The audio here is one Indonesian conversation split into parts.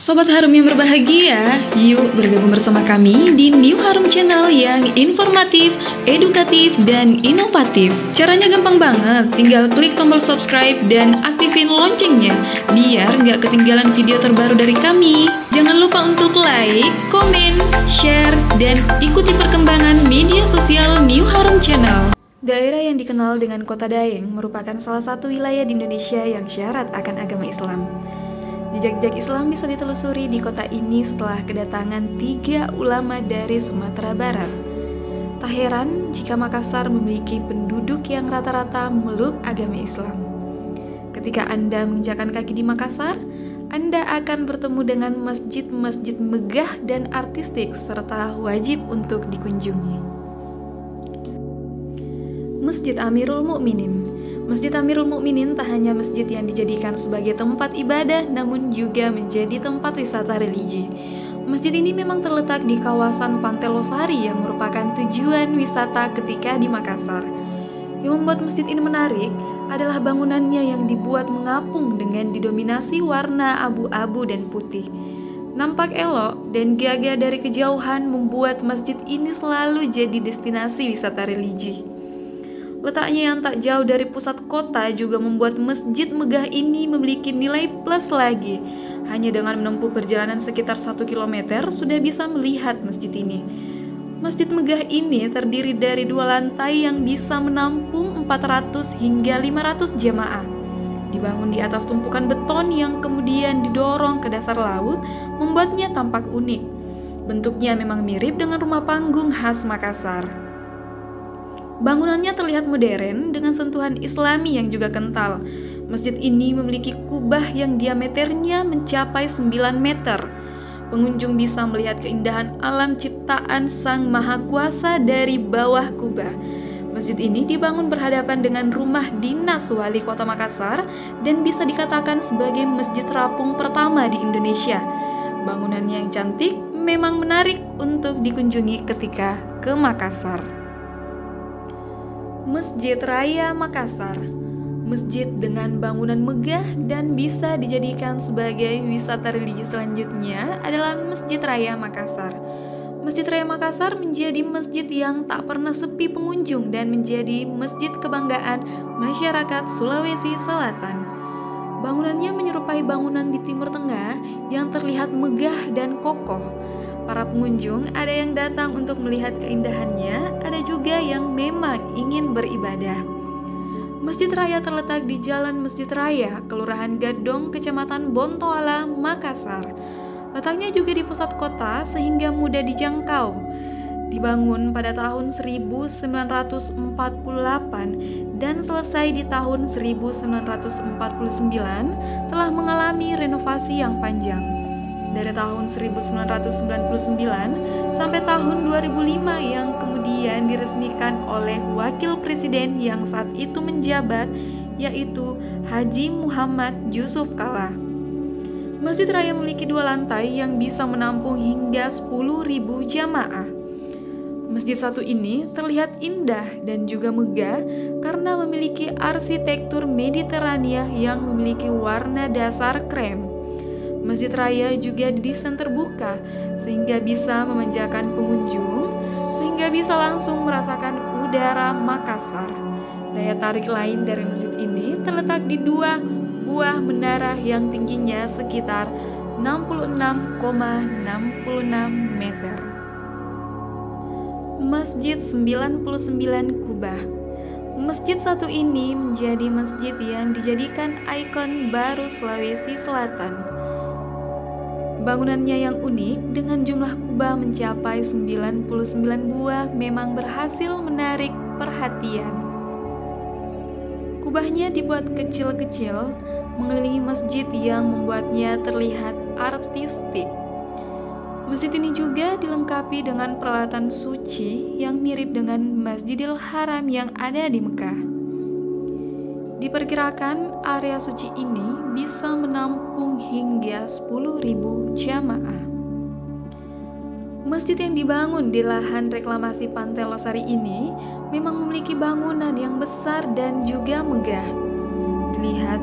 Sobat Harum yang berbahagia, yuk bergabung bersama kami di New Harum Channel yang informatif, edukatif, dan inovatif. Caranya gampang banget, tinggal klik tombol subscribe dan aktifin loncengnya, biar nggak ketinggalan video terbaru dari kami. Jangan lupa untuk like, komen, share, dan ikuti perkembangan media sosial New Harum Channel. Daerah yang dikenal dengan Kota Daeng merupakan salah satu wilayah di Indonesia yang syarat akan agama Islam. Jejak-jejak Islam bisa ditelusuri di kota ini setelah kedatangan 3 ulama dari Sumatera Barat. Tak heran jika Makassar memiliki penduduk yang rata-rata memeluk agama Islam. Ketika Anda menginjakan kaki di Makassar, Anda akan bertemu dengan masjid-masjid megah dan artistik serta wajib untuk dikunjungi. Masjid Amirul Mukminin. Masjid Amirul Mukminin tak hanya masjid yang dijadikan sebagai tempat ibadah, namun juga menjadi tempat wisata religi. Masjid ini memang terletak di kawasan Pantai Losari yang merupakan tujuan wisata ketika di Makassar. Yang membuat masjid ini menarik adalah bangunannya yang dibuat mengapung dengan didominasi warna abu-abu dan putih. Nampak elok dan gagah dari kejauhan membuat masjid ini selalu jadi destinasi wisata religi. Letaknya yang tak jauh dari pusat kota juga membuat masjid megah ini memiliki nilai plus lagi. Hanya dengan menempuh perjalanan sekitar 1 km sudah bisa melihat masjid ini. Masjid megah ini terdiri dari 2 lantai yang bisa menampung 400 hingga 500 jamaah. Dibangun di atas tumpukan beton yang kemudian didorong ke dasar laut, membuatnya tampak unik. Bentuknya memang mirip dengan rumah panggung khas Makassar. Bangunannya terlihat modern dengan sentuhan Islami yang juga kental. Masjid ini memiliki kubah yang diameternya mencapai 9 meter. Pengunjung bisa melihat keindahan alam ciptaan Sang Maha Kuasa dari bawah kubah. Masjid ini dibangun berhadapan dengan rumah dinas Wali Kota Makassar dan bisa dikatakan sebagai masjid terapung pertama di Indonesia. Bangunannya yang cantik memang menarik untuk dikunjungi ketika ke Makassar. Masjid Raya Makassar. Masjid dengan bangunan megah dan bisa dijadikan sebagai wisata religi selanjutnya adalah Masjid Raya Makassar. Masjid Raya Makassar menjadi masjid yang tak pernah sepi pengunjung dan menjadi masjid kebanggaan masyarakat Sulawesi Selatan. Bangunannya menyerupai bangunan di Timur Tengah yang terlihat megah dan kokoh. Para pengunjung ada yang datang untuk melihat keindahannya, ada juga yang memang ingin beribadah. Masjid Raya terletak di Jalan Masjid Raya, Kelurahan Gadong, Kecamatan Bontoala, Makassar. Letaknya juga di pusat kota sehingga mudah dijangkau. Dibangun pada tahun 1948 dan selesai di tahun 1949, telah mengalami renovasi yang panjang. Dari tahun 1999 sampai tahun 2005 yang kemudian diresmikan oleh Wakil Presiden yang saat itu menjabat, yaitu Haji Muhammad Yusuf Kalla. Masjid Raya memiliki 2 lantai yang bisa menampung hingga 10.000 jamaah. Masjid satu ini terlihat indah dan juga megah karena memiliki arsitektur Mediterania yang memiliki warna dasar krem. Masjid Raya juga didesain terbuka sehingga bisa memanjakan pengunjung, sehingga bisa langsung merasakan udara Makassar. Daya tarik lain dari masjid ini terletak di 2 buah menara yang tingginya sekitar 66,66 meter. Masjid 99 Kubah. Masjid satu ini menjadi masjid yang dijadikan ikon baru Sulawesi Selatan. Bangunannya yang unik dengan jumlah kubah mencapai 99 buah memang berhasil menarik perhatian. Kubahnya dibuat kecil-kecil mengelilingi masjid yang membuatnya terlihat artistik. Masjid ini juga dilengkapi dengan peralatan suci yang mirip dengan Masjidil Haram yang ada di Mekah. Diperkirakan area suci ini bisa menampung hingga 10.000 jamaah. Masjid yang dibangun di lahan reklamasi Pantai Losari ini memang memiliki bangunan yang besar dan juga megah. Dilihat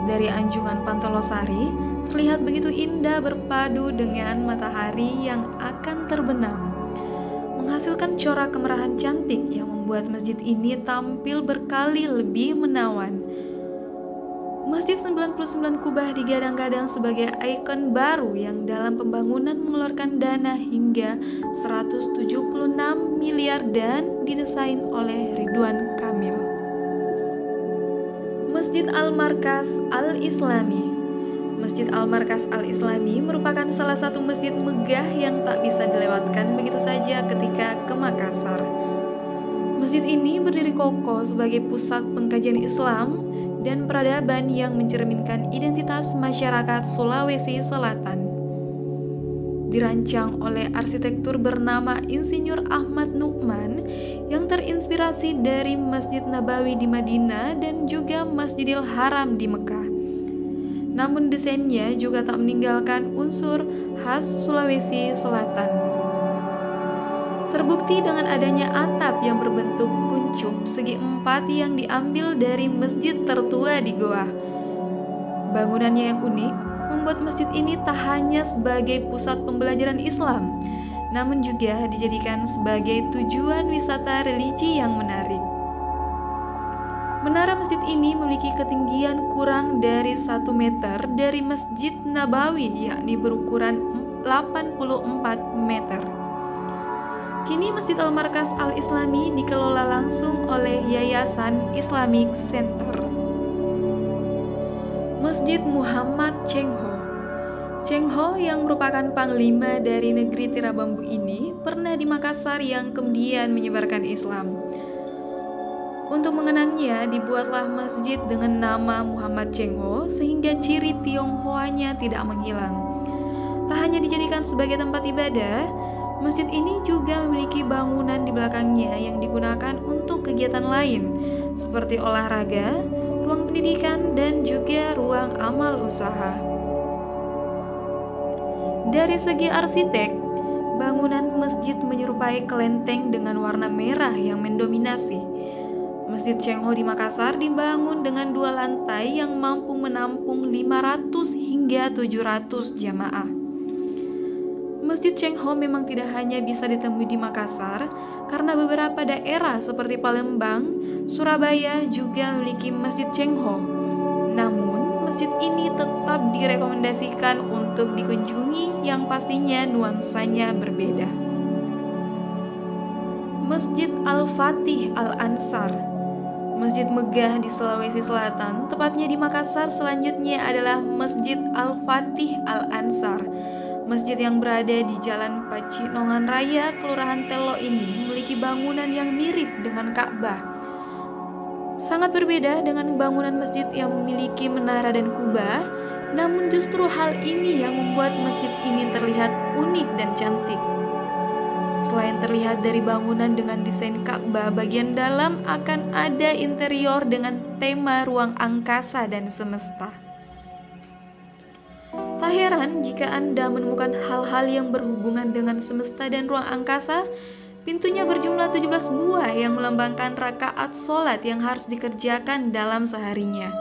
dari anjungan Pantai Losari, terlihat begitu indah berpadu dengan matahari yang akan terbenam, menghasilkan corak kemerahan cantik yang membuat masjid ini tampil berkali lebih menawan. Masjid 99 kubah digadang-gadang sebagai ikon baru yang dalam pembangunan mengeluarkan dana hingga 176 miliar dan didesain oleh Ridwan Kamil. Masjid Al-Markaz Al-Islami. Masjid Al-Markaz Al-Islami merupakan salah satu masjid megah yang tak bisa dilewatkan begitu saja ketika ke Makassar. Masjid ini berdiri kokoh sebagai pusat pengkajian Islam dan peradaban yang mencerminkan identitas masyarakat Sulawesi Selatan. Dirancang oleh arsitektur bernama Insinyur Ahmad Nukman yang terinspirasi dari Masjid Nabawi di Madinah dan juga Masjidil Haram di Mekah. Namun desainnya juga tak meninggalkan unsur khas Sulawesi Selatan. Terbukti dengan adanya atap yang berbentuk kuncup segi empat yang diambil dari masjid tertua di Goa. Bangunannya yang unik membuat masjid ini tak hanya sebagai pusat pembelajaran Islam, namun juga dijadikan sebagai tujuan wisata religi yang menarik. Menara masjid ini memiliki ketinggian kurang dari 1 meter dari Masjid Nabawi, yakni berukuran 84 meter. Kini Masjid Al-Markaz Al-Islami dikelola langsung oleh Yayasan Islamic Center. Masjid Muhammad Cengho. Cengho yang merupakan panglima dari negeri tirai bambu ini pernah di Makassar yang kemudian menyebarkan Islam. Untuk mengenangnya dibuatlah masjid dengan nama Muhammad Cengho sehingga ciri Tionghoanya tidak menghilang. Tak hanya dijadikan sebagai tempat ibadah, masjid ini juga memiliki bangunan di belakangnya yang digunakan untuk kegiatan lain seperti olahraga, ruang pendidikan, dan juga ruang amal usaha. Dari segi arsitek, bangunan masjid menyerupai kelenteng dengan warna merah yang mendominasi. Masjid Cengho di Makassar dibangun dengan 2 lantai yang mampu menampung 500 hingga 700 jamaah. Masjid Cengho memang tidak hanya bisa ditemui di Makassar, karena beberapa daerah seperti Palembang, Surabaya juga memiliki Masjid Cengho. Namun, masjid ini tetap direkomendasikan untuk dikunjungi yang pastinya nuansanya berbeda. Masjid Al-Fatih Al-Ansar. Masjid megah di Sulawesi Selatan, tepatnya di Makassar, selanjutnya adalah Masjid Al-Fatih Al-Ansar. Masjid yang berada di Jalan Pacinongan Raya, Kelurahan Telo ini memiliki bangunan yang mirip dengan Ka'bah. Sangat berbeda dengan bangunan masjid yang memiliki menara dan kubah, namun justru hal ini yang membuat masjid ini terlihat unik dan cantik. Selain terlihat dari bangunan dengan desain Ka'bah, bagian dalam akan ada interior dengan tema ruang angkasa dan semesta. Tak heran jika Anda menemukan hal-hal yang berhubungan dengan semesta dan ruang angkasa. Pintunya berjumlah 17 buah yang melambangkan rakaat sholat yang harus dikerjakan dalam seharinya.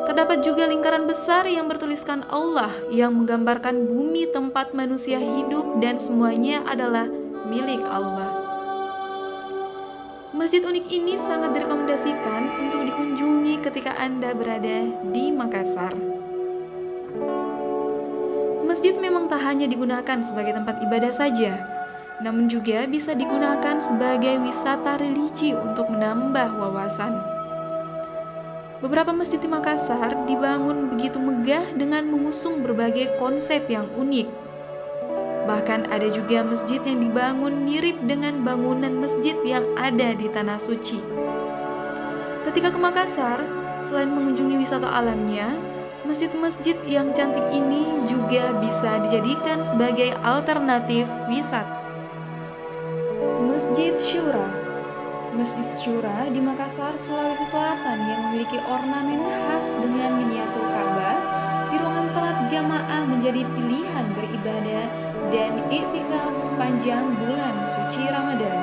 Terdapat juga lingkaran besar yang bertuliskan Allah yang menggambarkan bumi tempat manusia hidup dan semuanya adalah milik Allah. Masjid unik ini sangat direkomendasikan untuk dikunjungi ketika Anda berada di Makassar. Masjid memang tak hanya digunakan sebagai tempat ibadah saja, namun juga bisa digunakan sebagai wisata religi untuk menambah wawasan. Beberapa masjid di Makassar dibangun begitu megah dengan mengusung berbagai konsep yang unik. Bahkan ada juga masjid yang dibangun mirip dengan bangunan masjid yang ada di Tanah Suci. Ketika ke Makassar, selain mengunjungi wisata alamnya, masjid-masjid yang cantik ini juga bisa dijadikan sebagai alternatif wisata. Masjid Syura. Masjid Syura di Makassar, Sulawesi Selatan yang memiliki ornamen khas dengan miniatur Ka'bah, di ruangan salat jamaah menjadi pilihan beribadah dan iktikaf sepanjang bulan suci Ramadan.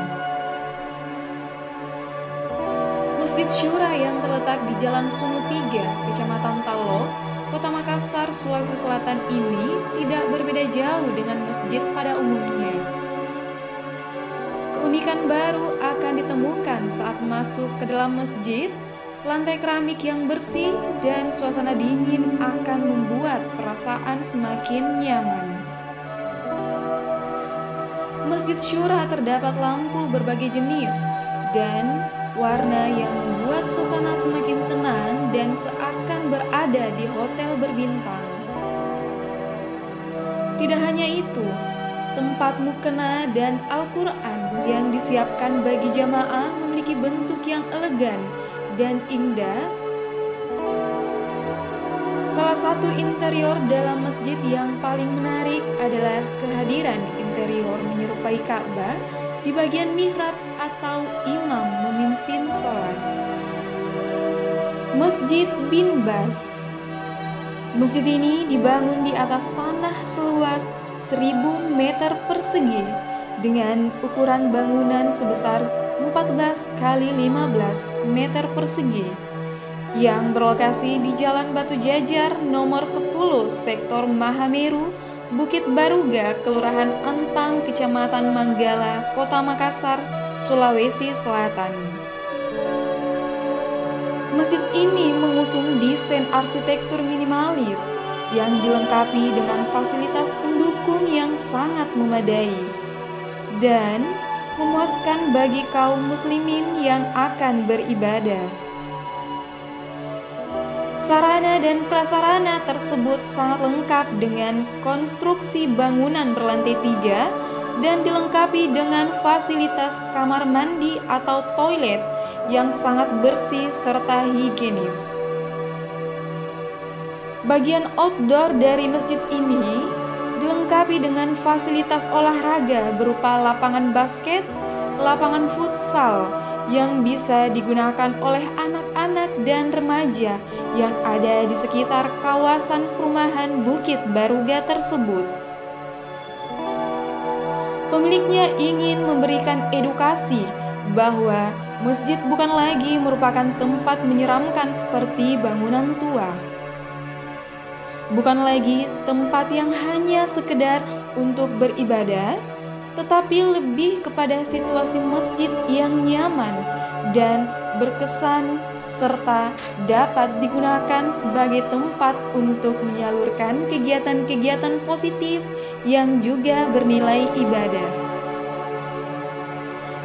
Masjid Syura yang terletak di Jalan Sunu 3, Kecamatan Talo, Kota Makassar, Sulawesi Selatan ini tidak berbeda jauh dengan masjid pada umumnya. Keunikan baru akan ditemukan saat masuk ke dalam masjid. Lantai keramik yang bersih dan suasana dingin akan membuat perasaan semakin nyaman. Masjid Syura terdapat lampu berbagai jenis dan warna yang membuat suasana semakin tenang dan seakan berada di hotel berbintang. Tidak hanya itu, tempat mukena dan Al-Quran yang disiapkan bagi jamaah memiliki bentuk yang elegan dan indah. Salah satu interior dalam masjid yang paling menarik adalah kehadiran interior menyerupai Ka'bah di bagian mihrab atau imam memimpin sholat. Masjid Bin Baz. Masjid ini dibangun di atas tanah seluas 1000 meter persegi dengan ukuran bangunan sebesar 14 kali 15 meter persegi yang berlokasi di Jalan Batu Jajar nomor 10 Sektor Mahameru, Bukit Baruga, Kelurahan Antang, Kecamatan Manggala, Kota Makassar, Sulawesi Selatan. Masjid ini mengusung desain arsitektur minimalis yang dilengkapi dengan fasilitas pendukung yang sangat memadai dan memuaskan bagi kaum muslimin yang akan beribadah. Sarana dan prasarana tersebut sangat lengkap dengan konstruksi bangunan berlantai 3 dan dilengkapi dengan fasilitas kamar mandi atau toilet yang sangat bersih serta higienis. Bagian outdoor dari masjid ini dilengkapi dengan fasilitas olahraga berupa lapangan basket, lapangan futsal yang bisa digunakan oleh anak-anak dan remaja yang ada di sekitar kawasan perumahan Bukit Baruga tersebut. Pemiliknya ingin memberikan edukasi bahwa masjid bukan lagi merupakan tempat menyeramkan seperti bangunan tua. Bukan lagi tempat yang hanya sekedar untuk beribadah, tetapi lebih kepada situasi masjid yang nyaman dan berkesan serta dapat digunakan sebagai tempat untuk menyalurkan kegiatan-kegiatan positif yang juga bernilai ibadah.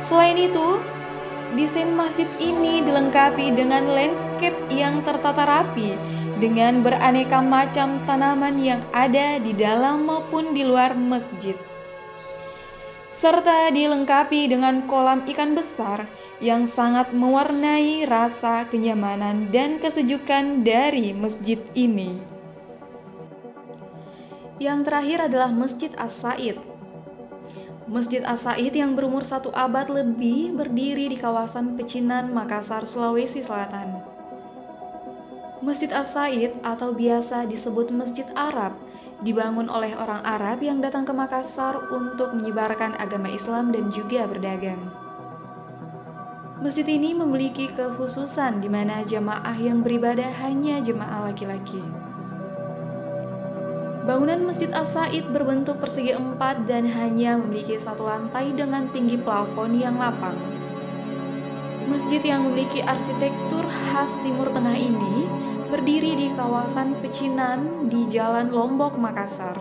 Selain itu, desain masjid ini dilengkapi dengan landscape yang tertata rapi dengan beraneka macam tanaman yang ada di dalam maupun di luar masjid, serta dilengkapi dengan kolam ikan besar yang sangat mewarnai rasa kenyamanan dan kesejukan dari masjid ini. Yang terakhir adalah Masjid As-Said. Masjid As-Said yang berumur 1 abad lebih berdiri di kawasan Pecinan, Makassar, Sulawesi Selatan. Masjid As-Said atau biasa disebut Masjid Arab dibangun oleh orang Arab yang datang ke Makassar untuk menyebarkan agama Islam dan juga berdagang. Masjid ini memiliki kekhususan di mana jamaah yang beribadah hanya jemaah laki-laki. Bangunan Masjid As-Said berbentuk persegi 4 dan hanya memiliki 1 lantai dengan tinggi plafon yang lapang. Masjid yang memiliki arsitektur khas Timur Tengah ini berdiri di kawasan Pecinan di Jalan Lombok, Makassar.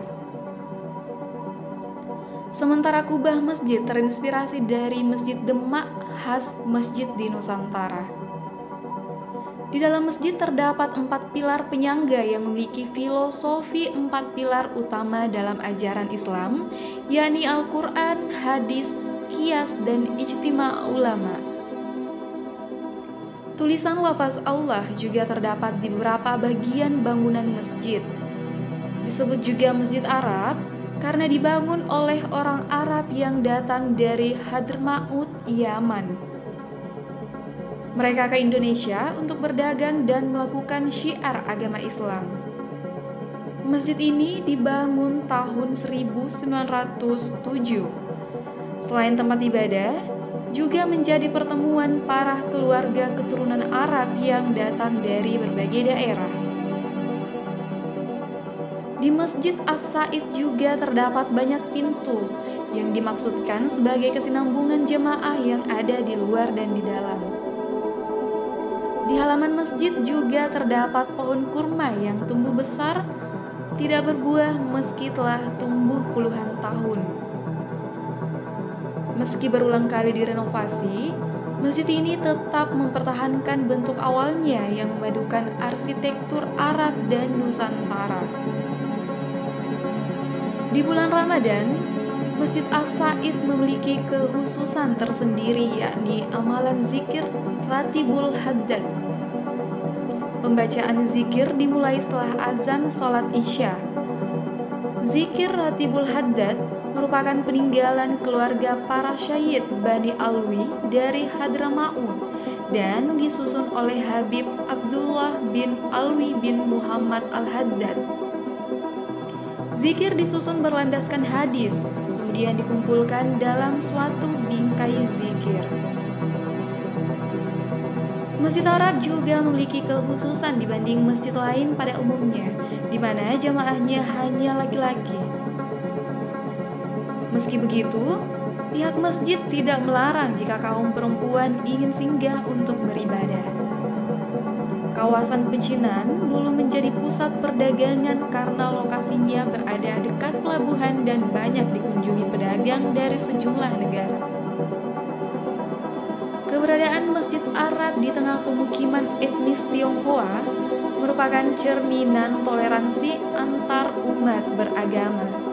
Sementara kubah masjid terinspirasi dari Masjid Demak khas masjid di Nusantara. Di dalam masjid terdapat 4 pilar penyangga yang memiliki filosofi 4 pilar utama dalam ajaran Islam, yakni Al-Quran, hadis, qiyas, dan ijtima' ulama. Tulisan lafaz Allah juga terdapat di beberapa bagian bangunan masjid. Disebut juga Masjid Arab karena dibangun oleh orang Arab yang datang dari Hadramaut, Yaman. Mereka ke Indonesia untuk berdagang dan melakukan syiar agama Islam. Masjid ini dibangun tahun 1907. Selain tempat ibadah, juga menjadi pertemuan para keluarga keturunan Arab yang datang dari berbagai daerah. Di Masjid As-Said juga terdapat banyak pintu yang dimaksudkan sebagai kesinambungan jemaah yang ada di luar dan di dalam. Di halaman masjid juga terdapat pohon kurma yang tumbuh besar, tidak berbuah meski telah tumbuh puluhan tahun. Meski berulang kali direnovasi, masjid ini tetap mempertahankan bentuk awalnya yang memadukan arsitektur Arab dan Nusantara. Di bulan Ramadan, Masjid As-Said memiliki kekhususan tersendiri, yakni amalan zikir Ratibul Haddad. Pembacaan zikir dimulai setelah azan sholat Isya. Zikir Ratibul Haddad merupakan peninggalan keluarga para syahid Bani Alwi dari Hadramaut dan disusun oleh Habib Abdullah bin Alwi bin Muhammad Al-Haddad. Zikir disusun berlandaskan hadis, kemudian dikumpulkan dalam suatu bingkai zikir. Masjid Arab juga memiliki kekhususan dibanding masjid lain pada umumnya, di mana jamaahnya hanya laki-laki. Meski begitu, pihak masjid tidak melarang jika kaum perempuan ingin singgah untuk beribadah. Kawasan Pecinan dulu menjadi pusat perdagangan karena lokasinya berada dekat pelabuhan dan banyak dikunjungi pedagang dari sejumlah negara. Keberadaan Masjid Arab di tengah pemukiman etnis Tionghoa merupakan cerminan toleransi antar umat beragama.